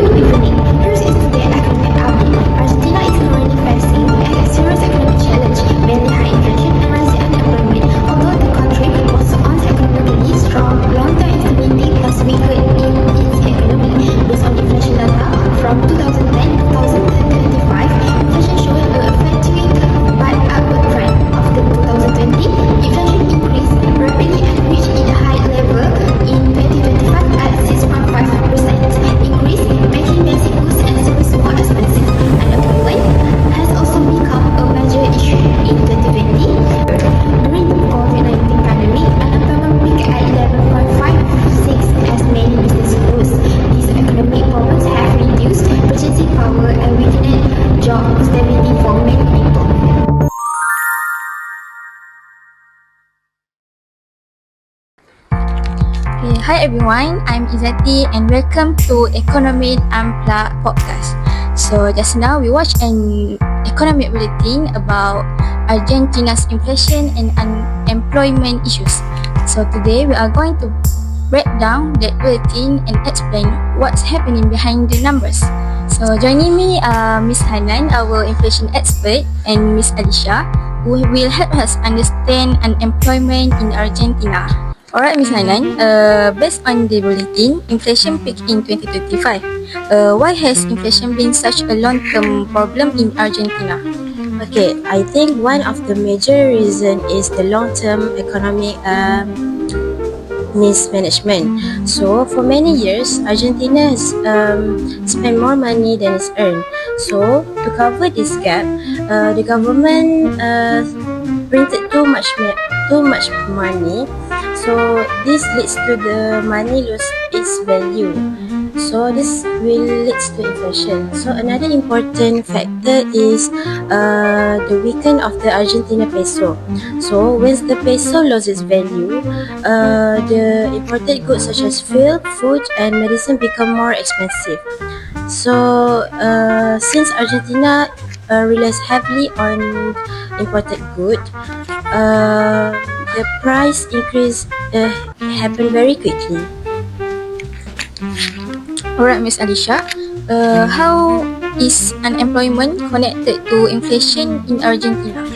Good evening. Here's today's economic update. Argentina is currently facing a serious economic challenge, mainly high inflation and rising unemployment. Although the country was once economically strong, long-term instability has weakened in its economy. Based on inflation data from 2010-2025, inflation showed a flattening but upward trend. After 2020, inflation increased rapidly and reached its high level in 2025 at 6.5%. Increase, making basic goods and services more expensive. Unemployment has also become a major issue in 2020. During the COVID-19 pandemic, unemployment peaked at 11.56 as many businesses closed. These economic problems have reduced purchasing power and weakened job stability for many people. Okay, hi everyone, I'm Izzati and welcome to Economic Unplugged podcast. So just now we watched an economic bulletin about Argentina's inflation and unemployment issues. So today we are going to break down that bulletin and explain what's happening behind the numbers. So joining me are Miss Hanan, our inflation expert, and Miss Alicia, who will help us understand unemployment in Argentina. Alright, Ms. Hanan, based on the bulletin, inflation peaked in 2025. Why has inflation been such a long-term problem in Argentina? Okay, I think one of the major reason is the long-term economic mismanagement. So for many years, Argentina has spent more money than it's earned. So to cover this gap, the government printed too much money. So this leads to the money lose its value. So this will lead to inflation. So another important factor is the weakening of the Argentina peso. So when the peso loses value, the imported goods such as fuel, food, and medicine become more expensive. So since Argentina relies heavily on imported goods, the price increase happened very quickly. Alright, Miss Alicia, how is unemployment connected to inflation in Argentina?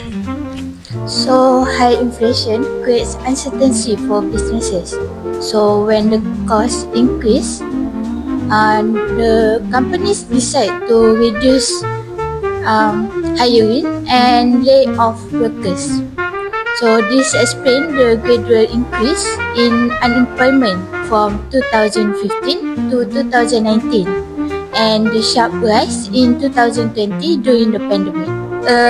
So high inflation creates uncertainty for businesses. So when the costs increase, the companies decide to reduce hiring and lay off workers. So this explains the gradual increase in unemployment from 2015 to 2019 and the sharp rise in 2020 during the pandemic.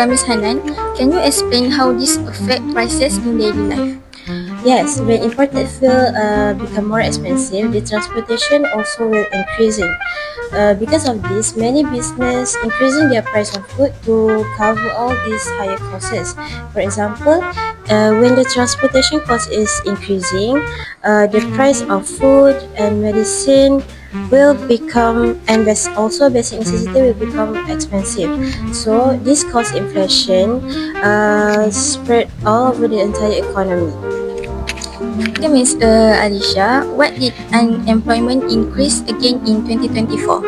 Ms. Hanan, can you explain how this affects prices in daily life? Yes, when imported fuel become more expensive, the transportation also will increasing. Because of this, many business increasing their price of food to cover all these higher costs. For example, when the transportation cost is increasing, the price of food and medicine will become, and also basic necessity will become expensive. So this cause inflation spread all over the entire economy. Okay, Ms. Alicia, what did unemployment increase again in 2024?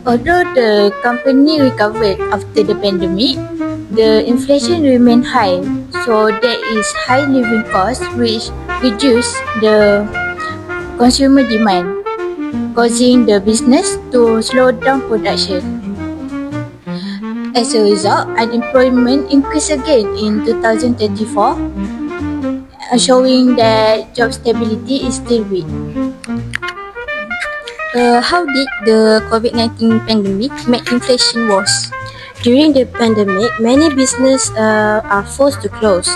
Although the company recovered after the pandemic, the inflation remained high. So there is high living cost which reduce the consumer demand, causing the business to slow down production. As a result, unemployment increased again in 2024, showing that job stability is still weak. How did the COVID-19 pandemic make inflation worse? During the pandemic, many businesses are forced to close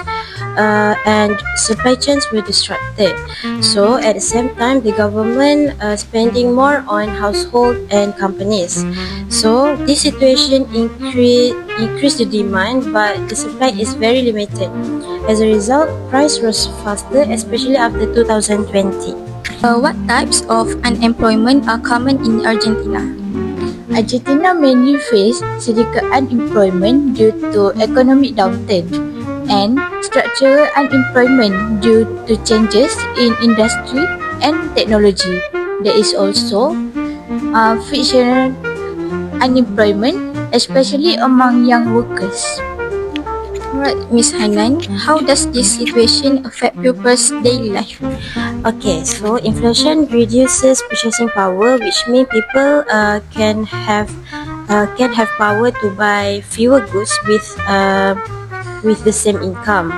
and supply chains were disrupted. So at the same time, the government spending more on household and companies. So this situation increased the demand, but the supply is very limited. As a result, price rose faster, especially after 2020. What types of unemployment are common in Argentina? Argentina mainly faced cyclical unemployment due to economic downturn and structural unemployment due to changes in industry and technology. There is also frictional unemployment, especially among young workers. Alright, Miss Hanan, how does this situation affect people's daily life? Okay, so inflation reduces purchasing power, which means people can have power to buy fewer goods with the same income.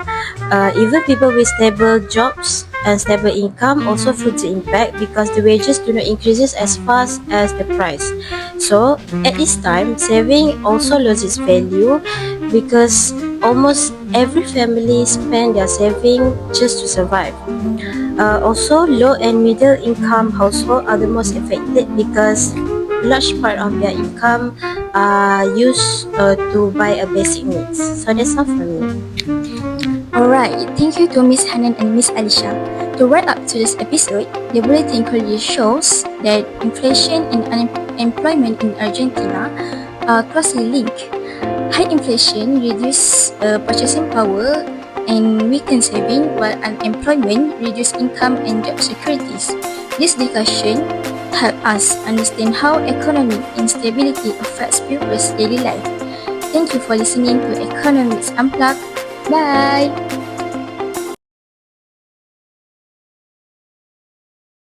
Even people with stable jobs and stable income also feel the impact because the wages do not increases as fast as the price. So at this time, saving also loses value because almost every family spend their saving just to survive. Also, low and middle income households are the most affected because large part of their income are used to buy a basic needs. So that's all from me. Alright, thank you to Miss Hanan and Miss Alisha. To wrap up to this episode, the bulletin clearly shows that inflation and unemployment in Argentina are closely linked. High inflation reduces purchasing power and weakens saving, while unemployment reduces income and job securities. This discussion helps us understand how economic instability affects people's daily life. Thank you for listening to Economics Unplugged. Bye!